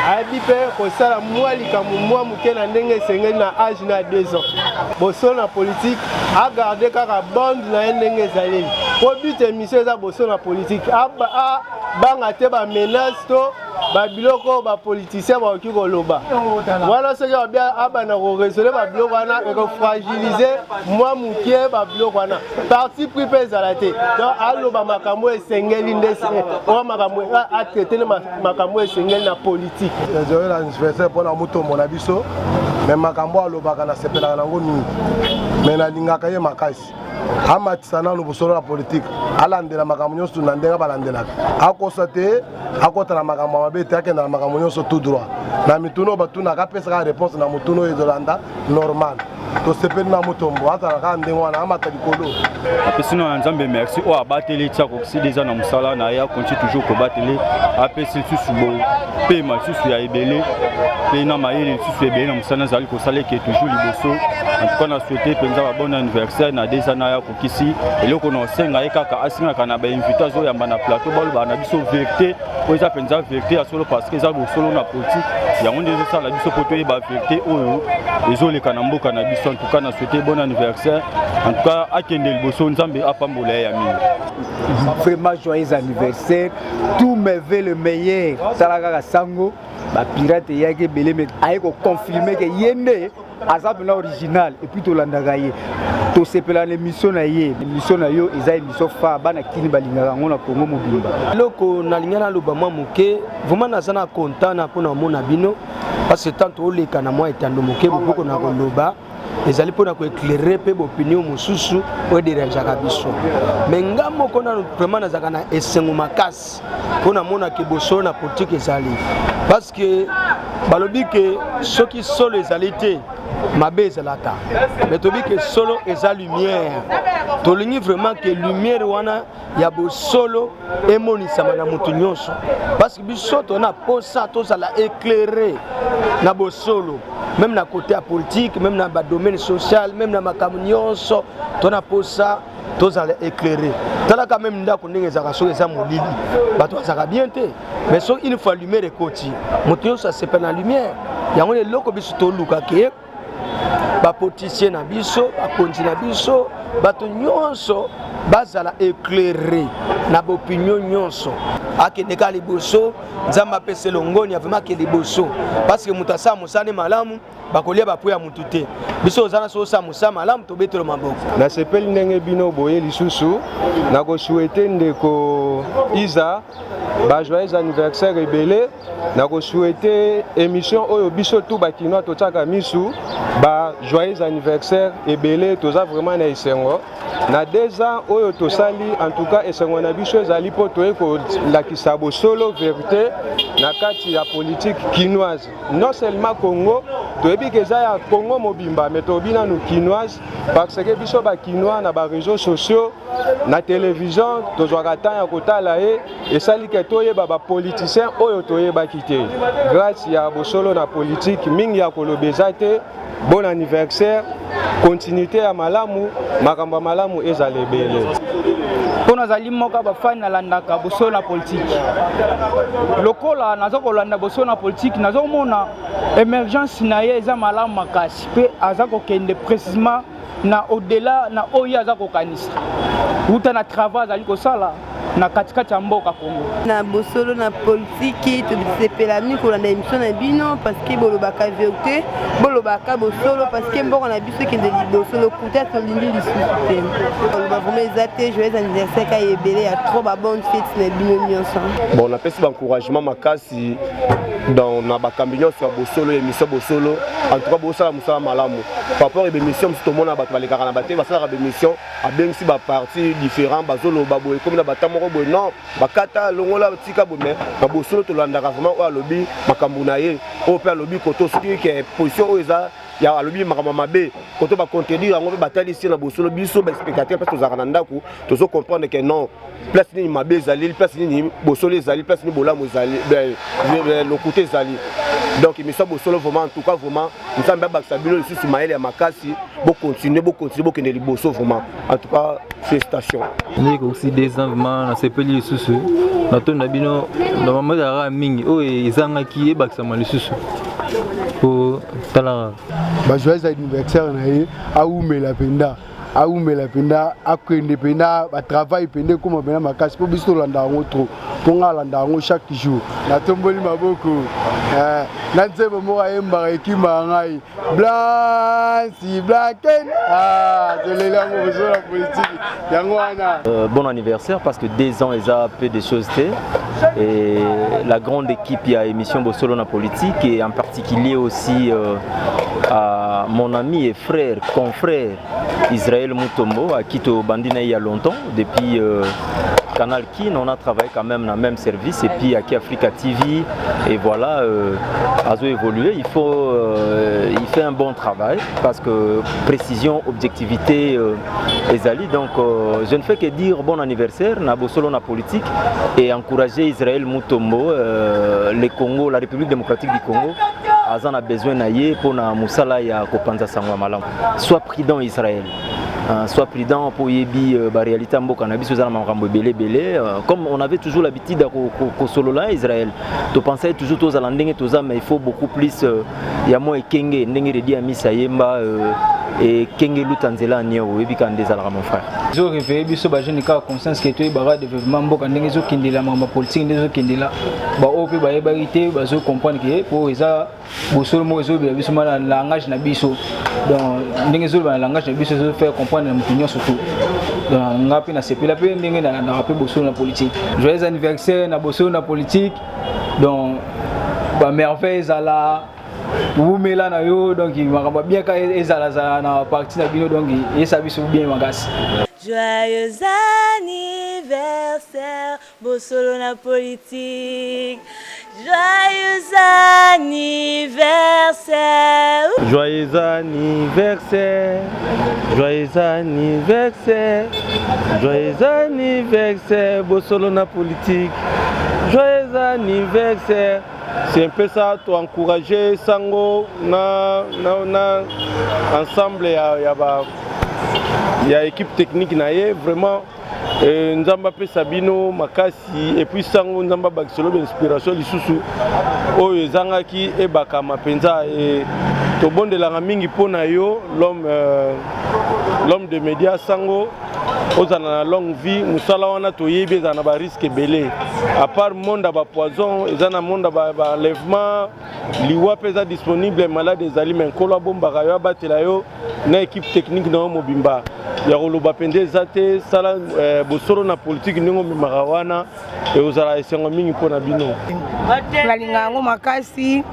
Aibi Père, Kosala, moi, moi, Mouken, Ndenge, Sengen, na âge na 2 ans. Bosso na politique, a gardé car bande na Ndenge Azali. Pour but émission za bosso na politique, a banga te ba menace to ba biloko ba politicien ba ki koloba. Voilà ce que bien abana ko résoudre ba biloko wana et ko fragiliser moi mukie ba biloko wana. Parti pris pesa la te. Donc aloba makambo esengeli ndese. O makambo a traiter makambo esengeli na politique. Joyeux anniversaire pour na mutombo na biso. Mais makambo aloba kana sepela nango mingi. Mais na lingaka ye makasi. Amatisana no bosolo la politique alandela makambo nyonso na ndenga balandelaka akosate akota na makambo mabete akenda na makambo nyonso tout droit na mituno batuna kapesa réponse na mutuno ezolanda normal to sepeli na mutombo ata na ndenga wana amata likolo apesi na nzambe merci o abateli tsako si déjà na musala na ya continue toujours ko bateli apesi susu bo pema susu ya ebele pe na mayele susu ebele na musala zali ko sale ke toujours liboso en tout cas na souhaiter penza ba bon anniversaire na des années ya kokisi eloko na senga ye kaka asinga kana ba invité zo yamba na plateau balo na biso vérité o za penza vérité ya solo parce que za solo na politique ya ngonde zo sala biso poto ba vérité oyo ezoleka na mboka na biso. En tout cas na souhaiter bon anniversaire en tout cas akende liboso nzambe apambola ya mingi. Vraiment joyeux anniversaire, tous mes vœux le meilleur. Salaka sango ba pirate yake belé mais ayeko confirmer que yende azabna original et puis to landaka ye to sepela l'émission na ye émission na yo eza émission fa bana kini balingaka ngona Congo mobimba loko na lingana loba mwa moke vraiment nazana content na pona mona bino parce que tant oleka na mwa etando moke boko na koloba ezali pona ko éclairer pe opinion mosusu o dérangeaka biso mais ngamo kona vraiment nazaka na esengo makasi pona mona ke boso na politique ezali parce que balobi ke soki solo ezali te mabe ezalata mais tobi ke solo eza lumière tolingi vraiment que lumière wana ya bosolo emonisama na mutu nyonso parce que biso tona posa tozala éclairer na bosolo même na côté ya politique même na domaine social même na makambo nyonso tona posa tozala éclairer tala quand même ndako ndenge ezaka so eza molili bato azaka bien te mais so une fois lumière ekoti mutu nyonso asepa na lumière yango leloko biso toluka ke bapoliticien na biso bakonzi na biso bato nyonso bazala éclairé na bopinion nyonso akende ka liboso nzamba apesa elongoni avema ke liboso parce que mutu asala mosala malamu bakolia bapo ya mutu te biso ozana so osala mosala malamu tobetelo maboko nasepeli ndenge bino boye lisusu nakosouhaite ndeko Isa ba joyeux anniversaire ebele nakosouhaite émission oyo biso tu bakinois totiaka misu ba joyeux anniversaire ebele toza vraiment na esengo na 2 ans oyo tosali en tout cas esengo na biso ezali po toye kolakisa bosolo vérité na kati ya politique quinoise non seulement Congo toyebi ke eza ya Congo mobimba mais toyebi nanu quinoise parce que biso bakinois na ba réseaux sociaux na télévision tozwaka temps ya kotala ye esali ke toyeba bapoliticien oyo toyebaki te grâce ya bosolo na politique mingi ya kolobeza te. Bon anniversaire, continuité à malamu, makamba malamu ezala ebele. mpo nazali moko bafani nalandaka bosolo na politike lokola naza kolanda bosolo na politike nazomona émergence na ye eza malamu makasi mpe aza kokende précisément na au-delà na oyo aza kokanisa uta na travail azali kosala na katikati ya mboka Congo na bosolo na politiki tobisepela mingi kolanda émission na bino parce que bolobaka vérité bolobaka bosolo parce que mboka na biso ekende liboso lokuta tolingi lisusu te oloba vraiment eza te joyeux anniversaire ka ebele ya trop babonne fête na bino nyonso. Bon napesi baencouragement makasi dans na bakambi nyonso ya bosolo émission bosolo en tout cas bosala mosala malamu par rapport émission mosusu tomona bato balekaka na bate basalaka bémission abengisi baparti différent bazoloba boye komi na bata moko boye non bakata longola tika boye mais na bosolo tolandaka vraiment oyo alobi makambo na ye oyo mpe alobi koto soki ke position oyo eza ya alobi makambo mabe koto bacontredire yango mpe batalisi na bosolo biso baspectateur mpe tozalaka na ndako tozocomprendre ke non place nini mabe ezali place nini bosolo ezali place nini bolamu ezali lokuta ezali donc émission bosolo vraiment en tout cas vraiment nzambe abakisa bino lisusu mayele ya makasi bocontinue bokende liboso vraiment en tout cas félicitations ndenge aussi des ans vraiment nasepeli lisusu natoni na bino na mama ezalaka mingi oyo ezangaki ebakisama lisusu po talaka bajoyeux anniversaire na ye aumela penda akende penda batravail pende koma penda makasi mpo biso tolanda yango trop mpo nga alanda yango chaque jour natomboli maboko na nzembo moko ayembaka ekima ya ngai blanci blaken toleli yango bosolo na politike yango wana. Bon anniversaire parce que 2 ans ils ont fait des choses et la grande équipe il y a émission Bosolo na politique et en particulier aussi à mon ami et frère confrère Israël Mutombo à qui tu bandina il y a longtemps depuis Canal Kin, on a travaillé quand même dans le même service et puis à Africa TV et voilà, a évolué. Il fait un bon travail parce que précision, objectivité, ezali. Donc je ne fais que dire bon anniversaire, na bosolo na politique et encourager Israël Mutombo, le Congo, la République démocratique du Congo. Azan a besoin naïe pour na musala ya kopanza sangwa malam. Sois prudent Israël. Sois prudent pour yebi la réalité mboka na biso za makambo belé comme on avait toujours l'habitude ko solo là Israël. Tu pensais toujours aux alandenge tous mais il faut beaucoup plus ya mo ekenge ndenge redi amisa yemba et kenge lutanzela nyo yebi kan des alra mon frère. Zo réveiller biso ba jeune ka conscience que tu bara développement mboka ndenge zo kindela mama politique ndenge zo kindela ba ope ba yebarité ba zo comprendre que pour eza bosolo mo zo biso mala langage na biso donc ndenge zo ba langage na biso zo faire comprendre na mutunyo surtout donc ngapi na sepela pe ndenge na rappel bosolo na politique. Joyeux anniversaire na bosolo na politique donc ba merveille à la Oumela na yo donc il m'a bien ka ezala na partie na bino donc et ça biso bien magasi. Joyeux anniversaire Bosolo na politique. Joyeux anniversaire. Joyeux anniversaire. Joyeux anniversaire. Joyeux anniversaire Bosolo na politique. Joyeux anniversaire. C'est un peu ça, tu encourager Sango na ensemble il y a équipe technique naie vraiment Nzamba pe Sabino makasi et puis Sango Nzamba bakisolo inspiration lisusu oyo ezangaki ebaka mapenza et to bondela mingi pona yo l'homme de médias Sango ozana na longue vie musala wana toyebi ezana ba risque belé à part monde ba poison ezana monde ba enlèvement liwa pesa disponible malade ezali men kola bomba yo batela yo na équipe technique na mobimba ya koloba pende zate sala bosoro na politique ningo marawana et ozala esengo mingi pona bino nalinga ngo makasi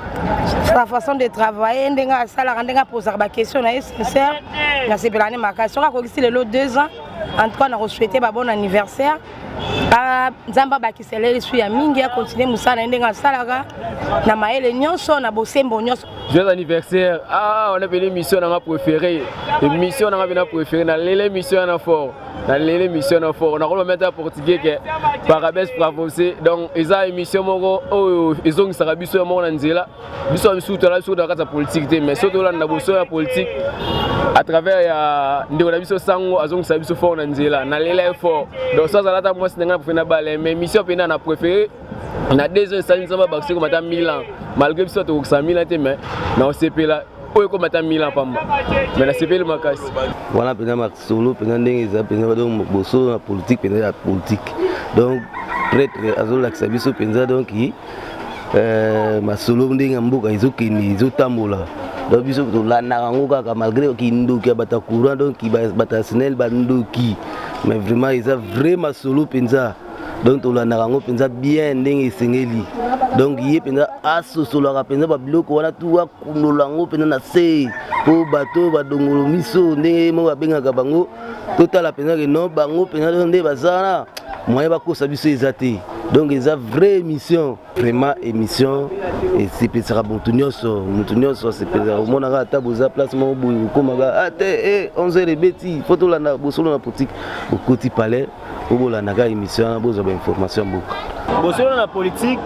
sa façon de travailler ndenga sala ndenga poser ba question na sincère na sepelane makasi on a kokisi le 2 ans. En tout cas, on a souhaité un bon anniversaire. Nzamba bakisele su ya mingi ya continuer musala ndenga salaga na maele nyonso na bosembo nyonso. Joyeux anniversaire. Ah, on a une émission na préférée. Émission na ma préférée na l'émission na fort. Na l'émission na fort. On a le mettre en portugais que parabes pravosé. Donc eza émission moko oh ils ont sara biso mo na nzela. Biso misu to la sur da kata politique mais surtout là na boso ya politique. à travers ndeko na biso sango azongisa biso fort na nzela na lela fort donc ça zalata moi sinanga pour na bale mais mission pena na préféré na 2 ans ça nzamba bakse ko mata Milan malgré biso to ko 100 000 te mais na osepela oyo ko mata Milan pamba mais na sepela makasi wana pena masolo pena ndenge za pena donc boso na politique pena ya politique donc prêtre azolakisa biso penza donc masolo ndenge mboka izokini izotambola donc biso tolandaka yango kaka malgré kindoki ya bata courant donc bata snel bandoki mais vraiment eza vrai masolo penza donc tolandaka yango penza bien ndenge esengeli donc ye penza asosolaka penza babiloko wana tu akundola yango penza na se po bato badongolo miso ndenge mo babengaka bango totala penza ke non bango penza nde bazana moyen bakosa biso eza te donc eza vraie émission vraiment émission et sepesaka mutu nyonso sepesaka omonaka ata boza place moko boye okomaka ate 11h ebeti fo tolanda bosolo na politique okoti palais obolandaka émission wana bozwa bainformation mboka bosolo na politique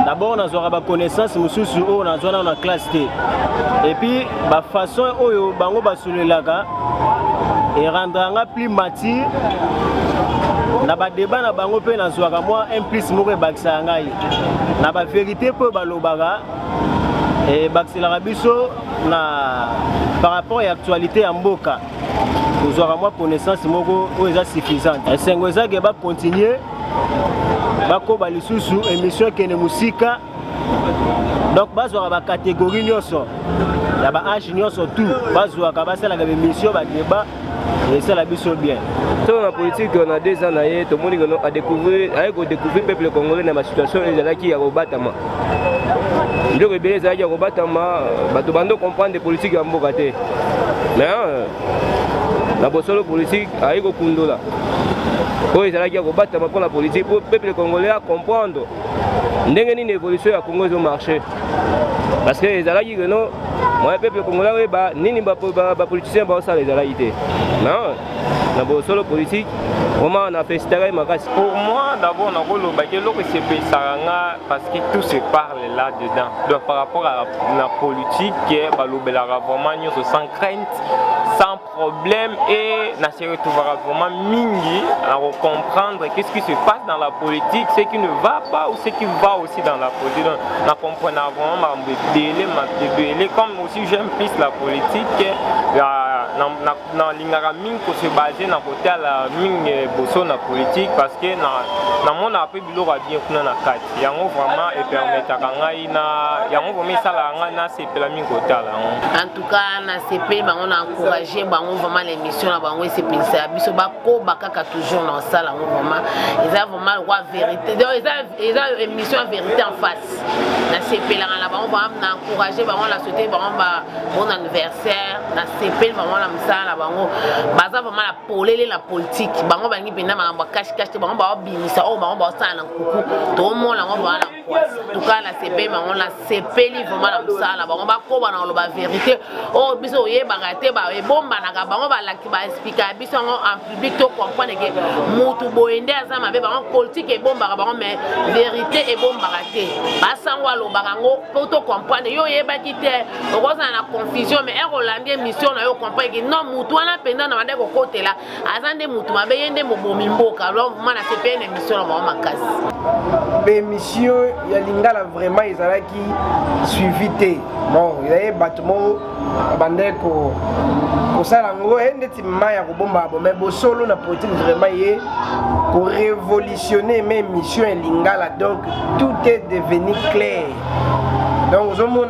d'abord nazwaka baconnaissance mosusu oyo nazwana na classe te et puis bafaçon oyo bango basolelaka erandrangaka plus mature na ba débat na bango pe nazwaka moi implice moko ebakisaka ngai na ba vérité pe balobaka ebakisaka biso na par rapport à actualité ya mboka kozwaka moi connaissance moko oyo eza suffisante esengo ezake bacontinue bakoba lisusu émission kene musika donc bazwaka bacatégorie nyonso ya ba âge nyonso tout bazwaka basalaka émission badébat et c'est la biso bien. Dans la politique, on a 2 ans, tout le monde a découvert le peuple congolais dans la situation qui est au Batama. Il est rebelle, il est au Batama, il faut comprendre les politiques en Bogate. Mais la bosolo politique, il est au Kundola. Quand il est au Batama pour la politique, pour le peuple congolais à comprendre. Il y a une évolution à Congo au marché. Parce que les Alagis, moi, le peuple congolais, ni politiciens, ça les Alagis. Non, dans le solo politique, vraiment on a fait pour moi, d'abord, on a parce que tout se parle là-dedans. Donc par rapport à la politique, vraiment sans crainte, sans problème et on se retrouvera vraiment mingi à comprendre qu'est-ce qui se passe dans la politique, ce qui ne va pas ou ce qui va aussi dans la politique. Donc, on comprend vraiment comme aussi j'aime plus la politique. Na lingara mingi ko se baser na côté la mingi boso na politique parce que na mona pe biloko bien kuna na kati yango vraiment et permettre ngai na yango vraiment sala ngai na sepela mingi côté la en tout cas na CP bango na encourager bango vraiment l'émission na bango c'est penser biso ba ko bakaka toujours na sala vraiment ils ont vraiment la vérité donc ils ont émission vérité en face na CP la bango na encourager bango la souhaiter bango bon anniversaire na CP vraiment la msala bango baza vraiment la polele la politique bango bangi pena makambo cash bango ba bimisa o bango ba sala nkuku to mona ngo ba na tout cas la CP bango la CP li vraiment la msala bango ba ko ba na lo ba vérité o biso ye bagate ba e bomba na bango ba la ki ba expliquer biso ngo en public to comprendre que mutu boende aza mabe bango politique e bomba bango mais vérité e bomba raté ba sangwa lo bango pour to comprendre yo ye ba kite o ko na confusion mais e Rolandie mission na yo comprendre que non mutu wana penda na bande ko kotela azande mutu mabe yende mobomi mboka alors vraiment na CP une émission na mama makasi émission ya lingala vraiment ezalaki suivi te bon il y a battement bande ko sala ngo endeti maya ko bomba bo mais bo solo na politique vraiment yé ko révolutionner même mission ya lingala donc tout est devenu clair. Donc je me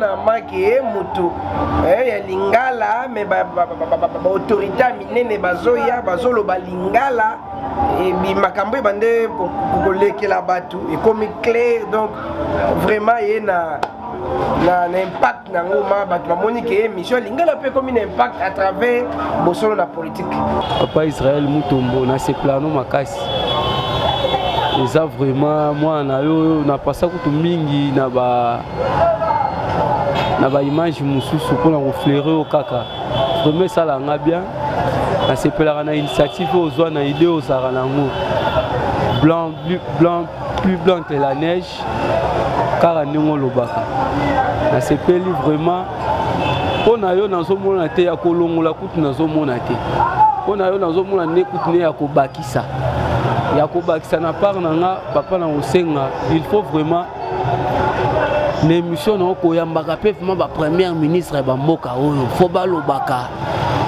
dis mutu ya lingala mais autorité minene bazoya bazolo balingala et bi makambo bande kolekela batu et comme clair donc vraiment y na impact na ngoma batu bamoni ke émission lingala pe comme un impact à travers bosolo na politique. Papa Israël Mutombo na se plano makasi. Eza vraiment moi na yo na pasa kutu mingi na ba image mususu pour reflérer au kaka vraiment ça la nga bien na sepela na initiative aux na idée aux aranango blanc plus blanc que la neige car ndingo lobaka na sepeli vraiment mpona yo nazomona te ya kolongola kutu nazomona te mpona yo nazomona nde kutu ne ya kobakisa na part na nga papa na kosenga il faut vraiment na émission na koyambaka mpe vraiment bapremière ministre ya bamboka oyo fo balobaka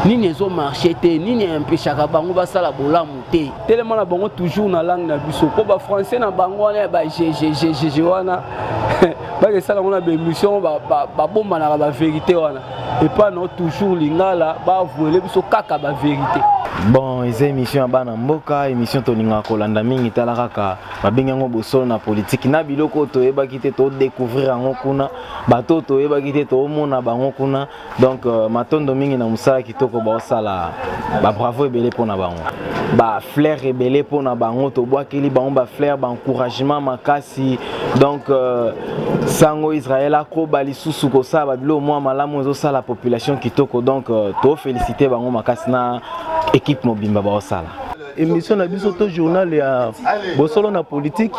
nini ezomarche te nini empêchaka bango basala bolamu te telema na bango toujours na langue na biso mpo bafrançais na bango wana bagg wana bakesala ngo na baémission babombanaka bavérité wana epa no toujours lingala bavoele biso kaka bavérité. Bon, eza émission ya bana mboka, émission tolinga kolanda mingi tala kaka babengi yango bosolo na politique na biloko toyebaki te to découvrir yango kuna bato toyebaki te to mona bango kuna donc matondo mingi na musala kitoko baosala ba bravo ebele pona bango ba flair ebele pona bango to bwakeli bango ba flair ba encouragement makasi donc sango Israël akoba lisusu kosala babilo mwa malamu ezosala la population kitoko donc to féliciter bango makasi na équipe mobimba baosala émission na biso to journal ya bosolo na politique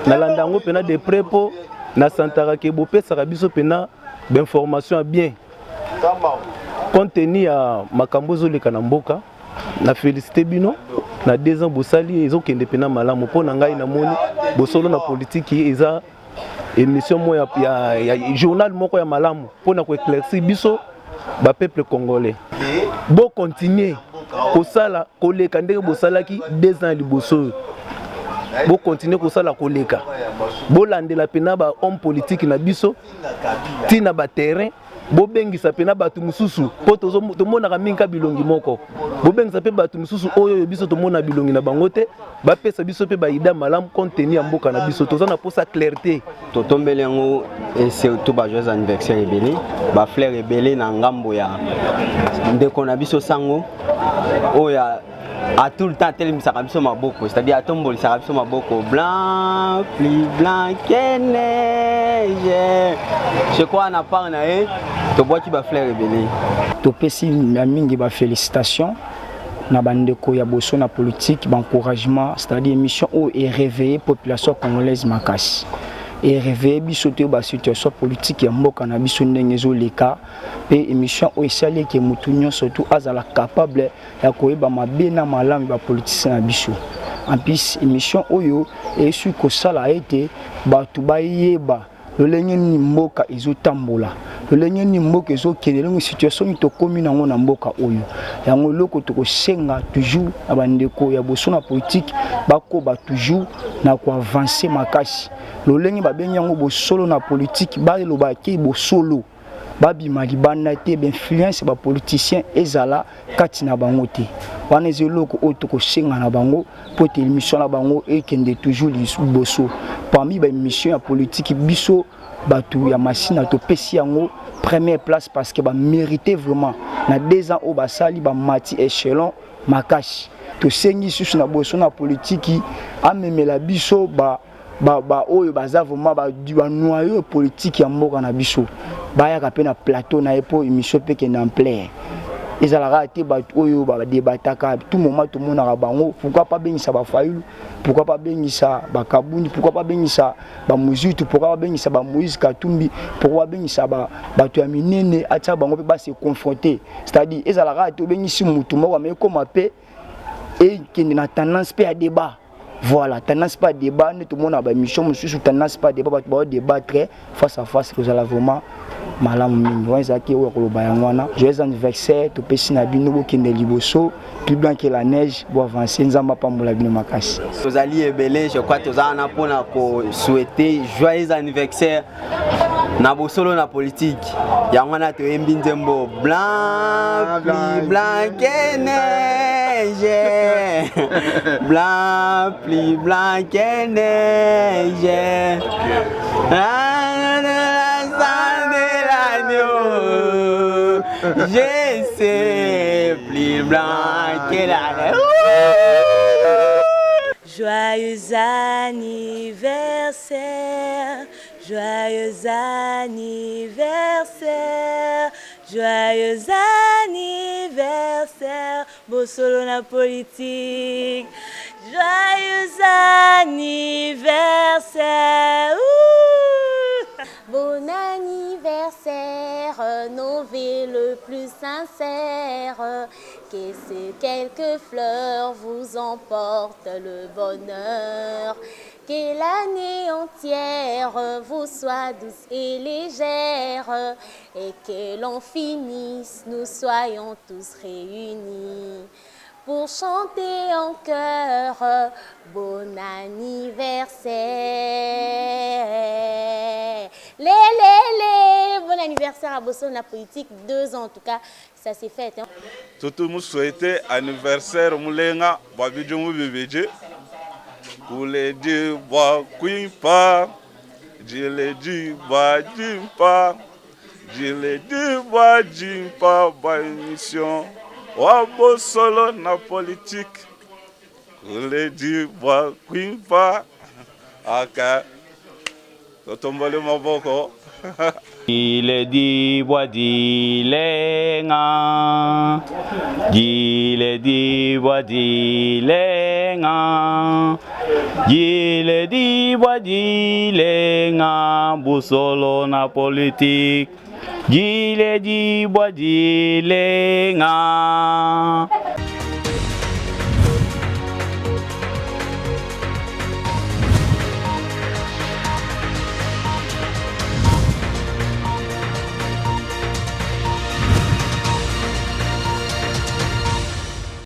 na landango pena de prépo na santara ke bopesaka biso pena d'information bien contenu ya makambo ezoleka na mboka na félicité bino na 2 ans bosali ezokende pena malamu mpo na ngai na moni bosolo na politique eza émission moya ya journal moko ya malamu mpo na ko éclaircir biso ba peuple congolais bo continuer kosala koleka ndenge bosalaki 2 ans liboso bo continuer kosala koleka bolandela pena ba homme politique na biso tina ba terrain bobengisa pena batu mususu po tomonaka mingi bilongi moko bobengisa pe batu mususu oyo biso tomona bilongi na bango te bapesa biso pe baida malamu contenu ya mboka na biso toza na posa clarté totombeli yango et surtout ba joyeux anniversaire ebele ba fleur ebele na ngambo ya ndeko na biso sango oya à tout le temps telemisaka biso maboko c'est-à-dire atombolisaka biso maboko blanc plus blanc que neige je crois na part na ye tobwaki ba fleur ebele topesi ya mingi ba félicitations na bandeko ya boso na politique ba encouragement c'est-à-dire émission où est réveillée population congolaise makasi et réveiller biso te ba situation politique ya mboka na biso ndenge ezoleka pe émission oyo esali ke mutu nyonso surtout azala capable ya koyeba mabe na malamu ba politicien na biso en plus émission oyo esu kosala ete batu bayeba lolenge ni mboka ezotambola lolenge ni mboka ezokende longo situation tokomi nango na mboka oyo yango loko tokosenga toujours na bandeko ya boso na politique bakoba toujours na ko avancer makasi lolenge babengi yango bosolo na politique baloba ke bosolo babima libanda te influence ba politicien ezala kati na bango te wana ezoloko oyo tokosenga na bango po te émission na bango ekende toujours liboso parmi ba émission ya politique biso batu ya machine topesi yango première place parce que ba mériter vraiment na 2 ans au basali ba mati échelon makashi to sengi susu na boso na politique amemela biso ba oyo baza vraiment ba noyau politique ya mboka na biso bayaka pe na plateau na epo émission pe en plein ezalaka te ba oyo ba débataka tout moment tout monde na bango pourquoi pas bengisa ba fayulu pourquoi pas bengisa ba kabundi pourquoi pas bengisa ba muzitu pourquoi pas bengisa ba Moïse Katumbi pourquoi bengisa ba to ya minene atia bango pe ba se confronter c'est-à-dire ezalaka te bengisi mutu moko mais comme pe et qui na tendance pe à débat. Voilà, tendance pas débat, tout le monde a une mission, monsieur, tendance pas débat, va débattre face à face, que vous allez vraiment malamu mingi. On zaki ou kolobaya joyeux anniversaire, to pesi na bino ki ne liboso, plus blanc que la neige, pour avancer nzamba pambola bino makasi. Tozali ebele, je crois tozana pona ko souhaiter joyeux anniversaire na bosolo na politique. Yango na to yembi nzembo blanc, plus blanc que neige. Blanc, plus blanc que neige. Je sais plus blanc que la neige. Joyeux anniversaire, joyeux anniversaire, joyeux anniversaire, Bosolo na politique. Joyeux anniversaire. Bon anniversaire, nos vœux le plus sincère, que ces quelques fleurs vous emportent le bonheur, que l'année entière vous soit douce et légère, et que l'on finisse, nous soyons tous réunis pour chanter en chœur bon anniversaire. Bon anniversaire à Bossolo na politique, 2 ans en tout cas, ça s'est fait. Hein. Tout le monde souhaitait anniversaire Moulenga, Babidjou Bébédje. Pour les dieux, bois, Quimpa, je les dis, bois, Jimpa, je les dis, bois, Jimpa, bois, émission. Wabo solo na politique, le di bois quimpa, aka, totombole maboko. Il dit bois dilenga, il dit bois dilenga, il dit bois dilenga, Bossolo na politique. Gile di bois di lenga